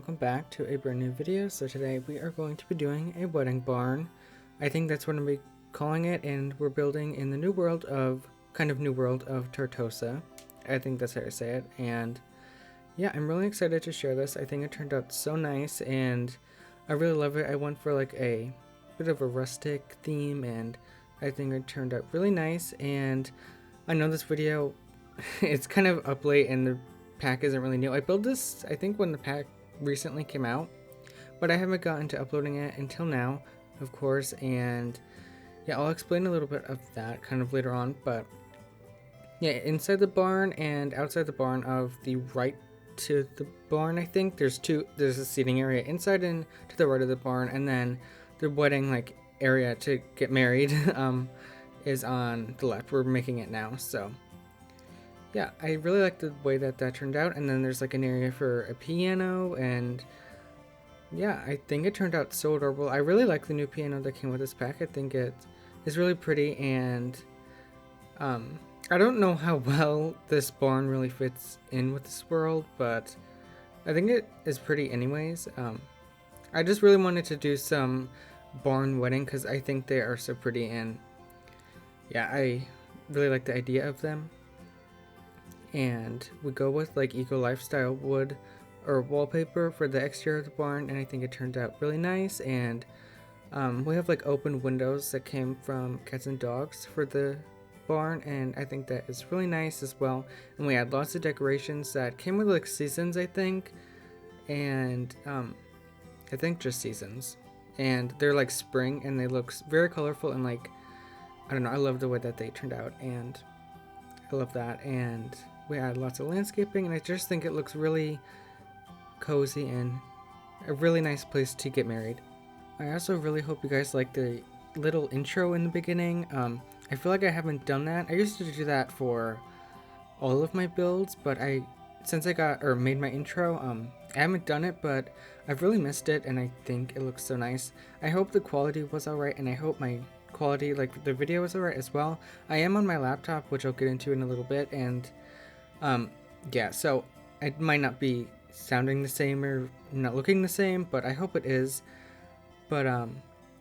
welcome back to a brand new video. So today we are going to be doing a wedding barn. I think that's what I'm be calling it, and we're building in the new world of Tartosa. I think that's how I say it, and yeah, I'm really excited to share this. I think it turned out so nice and I really love it. I went for like a bit of a rustic theme and I think it turned out really nice. And I know this video it's kind of up late and the pack isn't really new. I built this I think when the pack recently came out, but I haven't gotten to uploading it until now, of course. And yeah, I'll explain a little bit of that kind of later on. But yeah, inside the barn and outside the barn of the right to the barn, I think there's a seating area inside and to the right of the barn, and then the wedding like area to get married is on the left. We're making it now. So yeah, I really like the way that turned out. And then there's like an area for a piano, and yeah, I think it turned out so adorable. I really like the new piano that came with this pack. I think it is really pretty, and I don't know how well this barn really fits in with this world, but I think it is pretty anyways. I just really wanted to do some barn wedding because I think they are so pretty, and yeah, I really like the idea of them. And we go with like eco lifestyle wood or wallpaper for the exterior of the barn, and I think it turned out really nice. And we have like open windows that came from Cats and Dogs for the barn, and I think that is really nice as well. And we had lots of decorations that came with like seasons, I think, and I think just seasons, and they're like spring and they look very colorful, and like I don't know, I love the way that they turned out, and I love that. And we had lots of landscaping, and I just think it looks really cozy and a really nice place to get married. I also really hope you guys like the little intro in the beginning. I feel like I haven't done that. I used to do that for all of my builds, but since I made my intro, I haven't done it, but I've really missed it, and I think it looks so nice. I hope the quality was alright, and I hope my quality, like the video, was alright as well. I am on my laptop, which I'll get into in a little bit, and yeah, so it might not be sounding the same or not looking the same, but I hope it is. But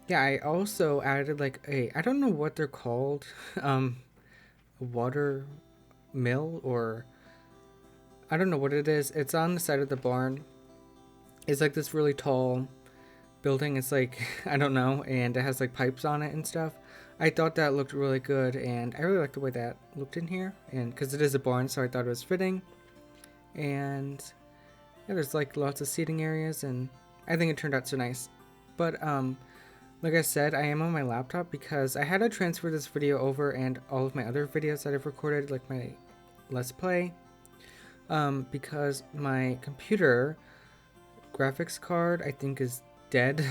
yeah, I also added like I don't know what they're called, a water mill, or I don't know what it is. It's on the side of the barn. It's like this really tall building. It's like, I don't know, and it has like pipes on it and stuff. I thought that looked really good, and I really like the way that looked in here, and because it is a barn, so I thought it was fitting. And yeah, there's like lots of seating areas, and I think it turned out so nice. But like I said, I am on my laptop because I had to transfer this video over and all of my other videos that I've recorded, like my Let's Play, because my computer graphics card I think is dead,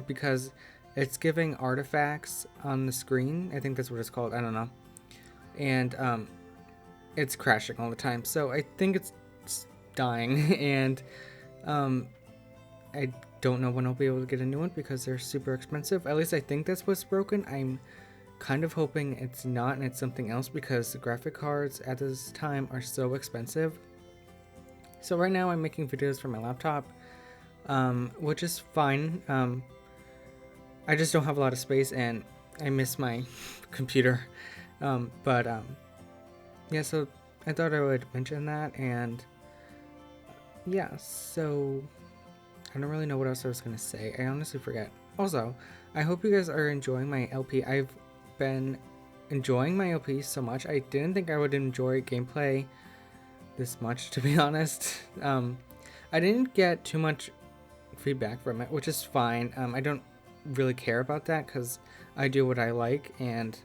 because it's giving artifacts on the screen. I think that's what it's called, I don't know. And it's crashing all the time, so I think it's dying. And I don't know when I'll be able to get a new one because they're super expensive. At least I think that's what's broken. I'm kind of hoping it's not and it's something else, because the graphic cards at this time are so expensive. So right now I'm making videos from my laptop, which is fine. I just don't have a lot of space and I miss my computer. Yeah, so I thought I would mention that. And yeah, so I don't really know what else I was going to say. I honestly forget. Also, I hope you guys are enjoying my LP. I've been enjoying my LP so much. I didn't think I would enjoy gameplay this much, to be honest. I didn't get too much feedback from it, which is fine. I don't really care about that because I do what I like, and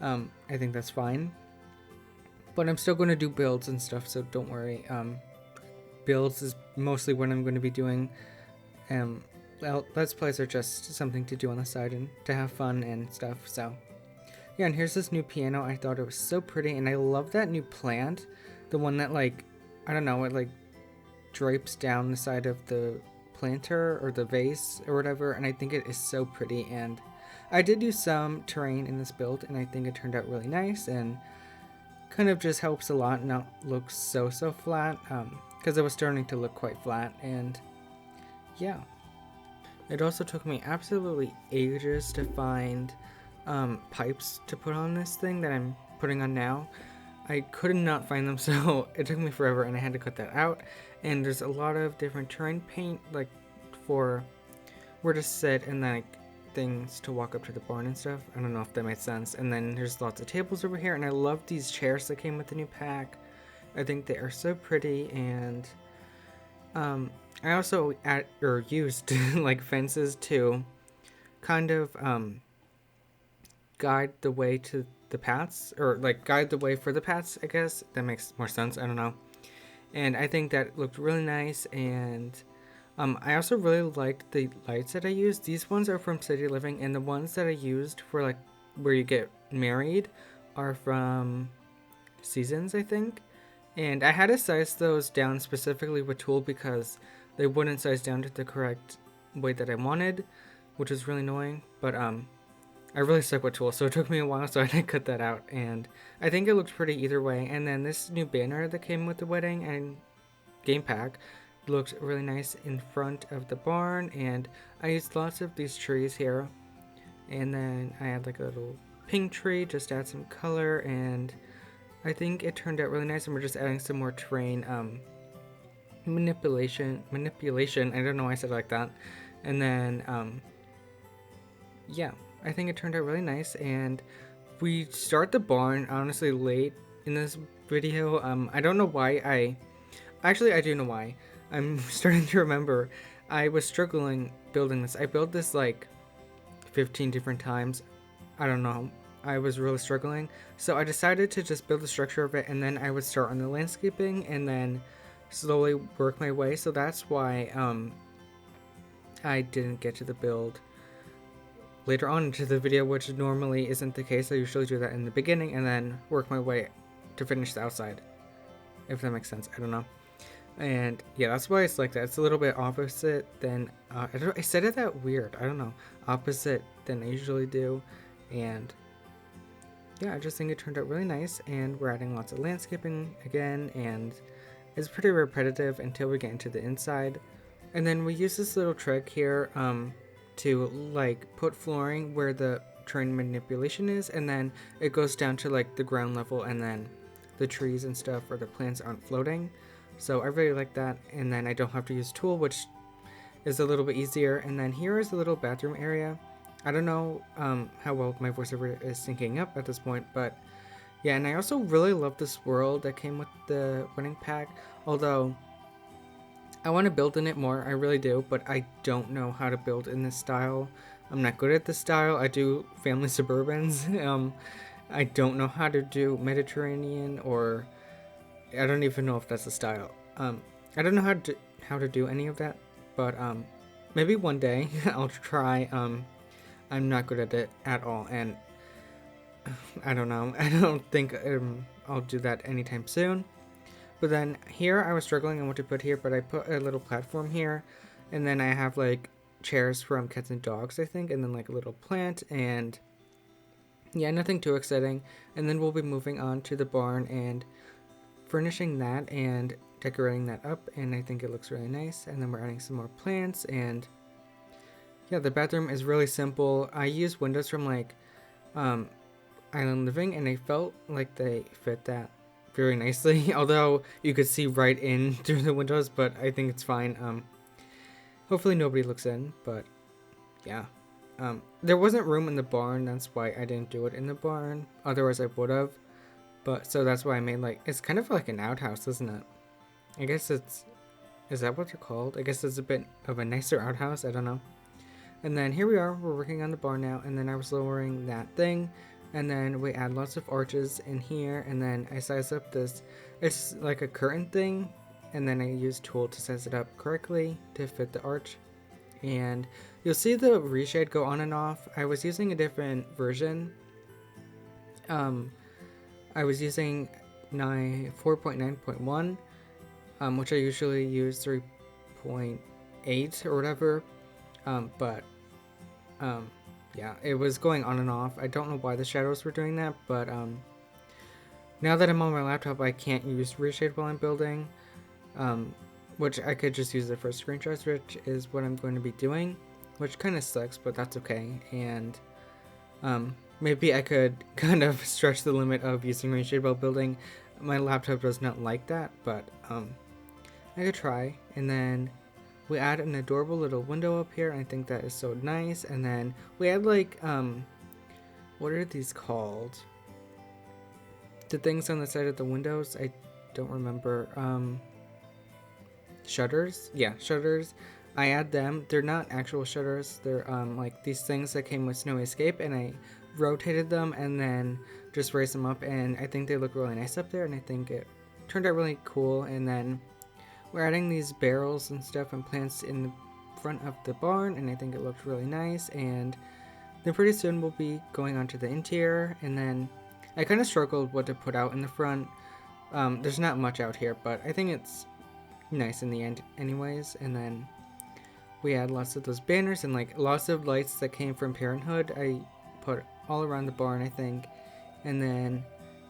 I think that's fine. But I'm still going to do builds and stuff, so don't worry. Builds is mostly what I'm going to be doing. Let's plays are just something to do on the side and to have fun and stuff. So yeah, and here's this new piano. I thought it was so pretty, and I love that new plant, the one that, like, I don't know, it like drapes down the side of the planter or the vase or whatever, and I think it is so pretty. And I did do some terrain in this build, and I think it turned out really nice and kind of just helps a lot, not look so flat. because it was starting to look quite flat. And yeah, it also took me absolutely ages to find pipes to put on this thing that I'm putting on now. I could not find them, so it took me forever and I had to cut that out. And there's a lot of different terrain paint, like for where to sit and like things to walk up to the barn and stuff. I don't know if that made sense. And then there's lots of tables over here, and I love these chairs that came with the new pack. I think they are so pretty. And I also used like fences to kind of guide the way to the paths, or like guide the way for the paths, I guess. That makes more sense, I don't know. And I think that looked really nice. And I also really liked the lights that I used. These ones are from City Living, and the ones that I used for like where you get married are from Seasons, I think. And I had to size those down specifically with Tool because they wouldn't size down to the correct way that I wanted, which was really annoying. But I really stuck with Tool, so it took me a while, so I had to cut that out. And I think it looked pretty either way. And then this new banner that came with the wedding and game pack looked really nice in front of the barn. And I used lots of these trees here. And then I had like a little pink tree just to add some color. And I think it turned out really nice. And we're just adding some more terrain manipulation. I don't know why I said it like that. And then yeah, I think it turned out really nice. And we start the barn honestly late in this video. I don't know why actually I do know why. I'm starting to remember. I was struggling building this. I built this like 15 different times. I don't know. I was really struggling. So I decided to just build the structure of it, and then I would start on the landscaping and then slowly work my way. So that's why I didn't get to the build later on into the video, which normally isn't the case. I usually do that in the beginning and then work my way to finish the outside, if that makes sense. I don't know. And yeah, that's why it's like that. It's a little bit opposite than I said it that weird. I don't know, opposite than I usually do. And yeah, I just think it turned out really nice. And we're adding lots of landscaping again, and it's pretty repetitive until we get into the inside. And then we use this little trick here to like put flooring where the terrain manipulation is, and then it goes down to like the ground level, and then the trees and stuff or the plants aren't floating. So I really like that. And then I don't have to use Tool, which is a little bit easier. And then here is the little bathroom area. I don't know how well my voiceover is syncing up at this point, but yeah. And I also really love this world that came with the wedding pack, although I want to build in it more. I really do, but I don't know how to build in this style. I'm not good at this style. I do family suburbans. I don't know how to do Mediterranean, or I don't even know if that's a style. I don't know how to do any of that, but maybe one day I'll try. I'm not good at it at all, and I don't know. I don't think I'll do that anytime soon. But then here I was struggling on what to put here, but I put a little platform here, and then I have like chairs from cats and dogs, I think, and then like a little plant, and yeah, nothing too exciting. And then we'll be moving on to the barn and furnishing that and decorating that up, and I think it looks really nice. And then we're adding some more plants. And yeah, the bathroom is really simple. I use windows from like Island Living, and I felt like they fit that very nicely, although you could see right in through the windows, but I think it's fine. Hopefully nobody looks in, but yeah. There wasn't room in the barn, that's why I didn't do it in the barn, otherwise I would have. But so that's why I made like, it's kind of like an outhouse, isn't it? I guess is that what they're called? I guess it's a bit of a nicer outhouse, I don't know. And then here we are, we're working on the barn now, and then I was lowering that thing, and then we add lots of arches in here, and then I size up this, it's like a curtain thing, and then I use Tool to size it up correctly to fit the arch. And you'll see the reshade go on and off. I was using a different version. I was using 4.9.1, which I usually use 3.8 or whatever, but yeah, it was going on and off. I don't know why the shadows were doing that, but now that I'm on my laptop, I can't use reshade while I'm building. which I could just use it for screenshots, which is what I'm going to be doing, which kind of sucks, but that's okay. And maybe I could kind of stretch the limit of using reshade while building. My laptop does not like that, but I could try. And then we add an adorable little window up here, and I think that is so nice. And then we add like what are these called? The things on the side of the windows, I don't remember. Shutters? Yeah, shutters. I add them. They're not actual shutters. They're like these things that came with Snowy Escape, and I rotated them and then just raised them up, and I think they look really nice up there, and I think it turned out really cool. And then we're adding these barrels and stuff and plants in the front of the barn, and I think it looked really nice. And then pretty soon we'll be going on to the interior, and then I kind of struggled what to put out in the front. There's not much out here, but I think it's nice in the end anyways. And then we add lots of those banners and like lots of lights that came from Parenthood. I put all around the barn, I think. And then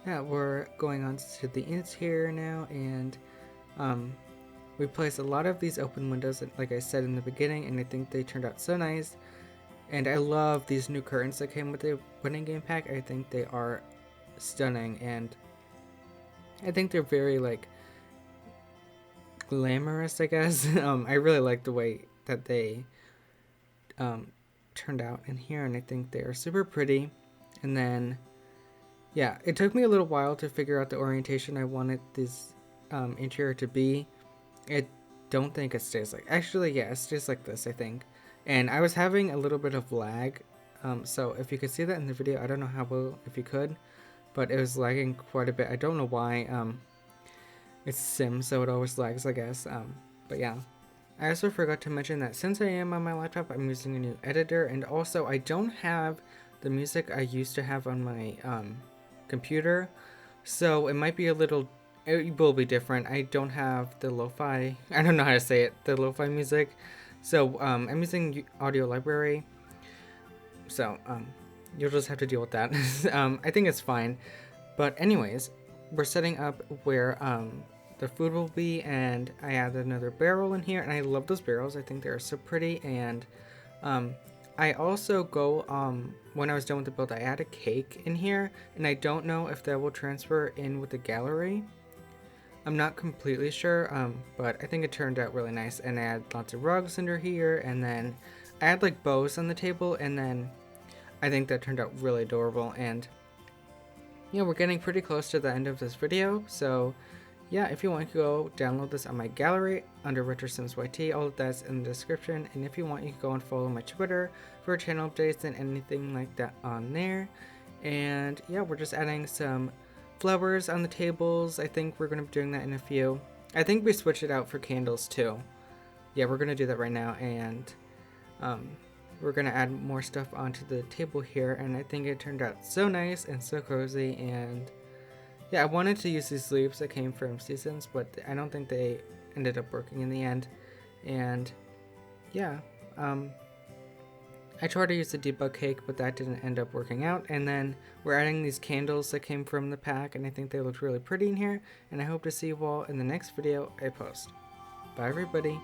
yeah, we're going on to the interior now, and we placed a lot of these open windows, like I said in the beginning, and I think they turned out so nice. And I love these new curtains that came with the wedding game pack. I think they are stunning, and I think they're very like glamorous, I guess. I really like the way that they turned out in here, and I think they are super pretty. And then yeah, it took me a little while to figure out the orientation I wanted this interior to be. I don't think it stays like, actually yeah, it stays like this, I think. And I was having a little bit of lag, so if you could see that in the video, I don't know how well if you could, but it was lagging quite a bit. I don't know why. It's Sim, so it always lags, I guess. But yeah. I also forgot to mention that since I am on my laptop, I'm using a new editor, and also I don't have the music I used to have on my computer, so it might be a little, it will be different. I don't have the lo-fi, I don't know how to say it, the lo-fi music, so I'm using Audio Library, so you'll just have to deal with that. I think it's fine, but anyways, we're setting up where the food will be, and I added another barrel in here, and I love those barrels. I think they're so pretty. And I also when I was done with the build, I added cake in here, and I don't know if that will transfer in with the gallery. I'm not completely sure, but I think it turned out really nice. And I had lots of rugs under here, and then I had like bows on the table, and then I think that turned out really adorable. And yeah, we're getting pretty close to the end of this video, so yeah, if you want to go download this on my gallery under RetroSimsYT, all of that's in the description. And if you want, you can go and follow my Twitter for channel updates and anything like that on there. And yeah, we're just adding some flowers on the tables. I think we're going to be doing that in a few. I think we switched it out for candles too. Yeah, we're going to do that right now. And we're going to add more stuff onto the table here. And I think it turned out so nice and so cozy. And yeah, I wanted to use these leaves that came from Seasons, but I don't think they ended up working in the end. And yeah, I tried to use the debug cake, but that didn't end up working out. And then we're adding these candles that came from the pack, and I think they look really pretty in here. And I hope to see you all in the next video I post. Bye everybody.